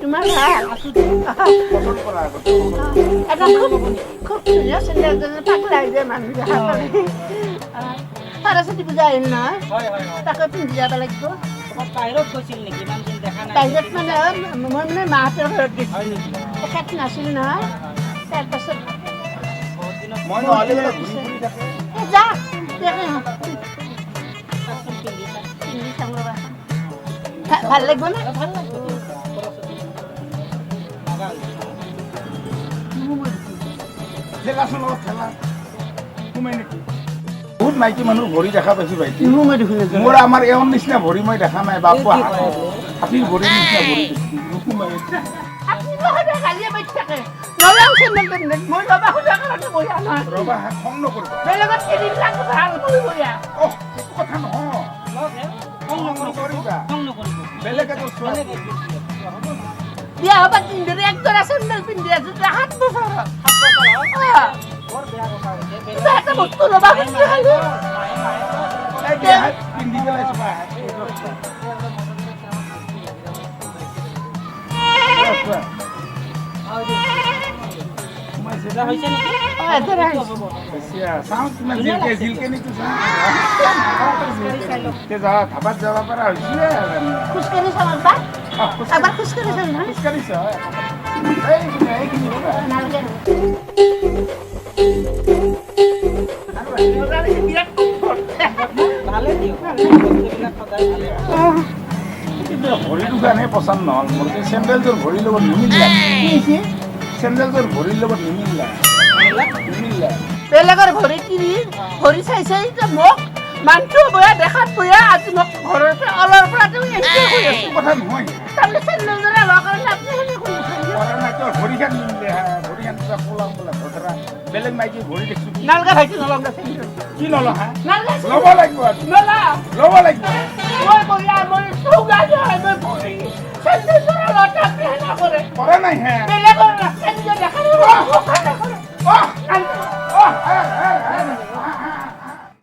তোমাৰ ভাল এটা খুব ধুনীয়া চেণ্ডেল পাতলা যে মানুহ দেখা পালে সৰস্বতী পূজা আহিল নহয় তাকে পিন্ধি যাব লাগিব বাহিৰত গৈছিল নেকি ইমান দিন দেখা নাই বাহিৰত মানে মই মানে মাহঁতৰ ঘৰত গৈছিলোঁ তেখেত নাছিল নহয় তাৰপাছত মই নহ'লে বোলে ঘূৰি ফুৰি থাকে যা পিন্ধি চাম ৰ'বা ভাল লাগিব না ভাল লাগছে ঠেলাচোন লগত ঠেলা সোমাই নেকি বহুত মাইকী মানুহ ভৰি দেখা পাইছো ভাইটি মোৰ আমাৰ এওঁৰ নিচিনা ভৰি মই দেখা নাই বাপু হাতীৰ ভৰিৰ নিচিনা ভৰি নোসোমাই ৰবা খং নকৰিবা কথা নহয় খং নকৰিবা বেলেগে তো চোৱা বিয়া হবা তিনজনে একজোৰা চেণ্ডেল পিন্ধি আছো 7 বছৰ বৰ বেয়া কথা হৈছে এটা বস্তু ল'বা খুজিছো খালি পিন্ধি পেলাইছো হৈছে নেকি চাওঁ কিমান জিলকে নিছো ধাবাত যাব পৰা হৈছে খোজকাঢ়ি চাওঁ বা এবাৰ খোজকাঢ়ি চাওঁ না খোজকাঢ়িছ ভালে দিয়ক বস্তুবিলাক সদায় ভালে কিন্তু ভৰিটো কাৰণে পচন্দ নহ'ল মোৰ চেণ্ডেলযোৰ ভৰিৰ লগত নিমিলা চেণ্ডেলযোৰ ভৰিৰ লগত নিমিলা বেলেগৰ ভৰি কিনি ভৰি চাই চাই মোক মানুহটো বয়া দেখাত বয়া আজি মোক ঘৰৰ পৰা অলপ পৰা তুমি এনেকৈ কৈ আছো কথা নহয় তাৰমানে চেণ্ডেলযোৰে লোৱাৰ কাৰণে আপুনি সেনে কৰি ভৰিখান নিমিলে ভৰিখান কিবা পলাম বোলা ধৰা বেলেগ মাইকী ভৰি দেখিছো নালগা ভাইটি নলওঁ চেণ্ডেল কি নলওঁ হা নালগা ল'ব লাগিব নলা ল'ব লাগিব মই বয়া মই চৌগা নহয় মই ভৰি চেণ্ডেলযোৰে লোৱাত আপুনি সেনে কৰে কৰা নাই হে বেলেগ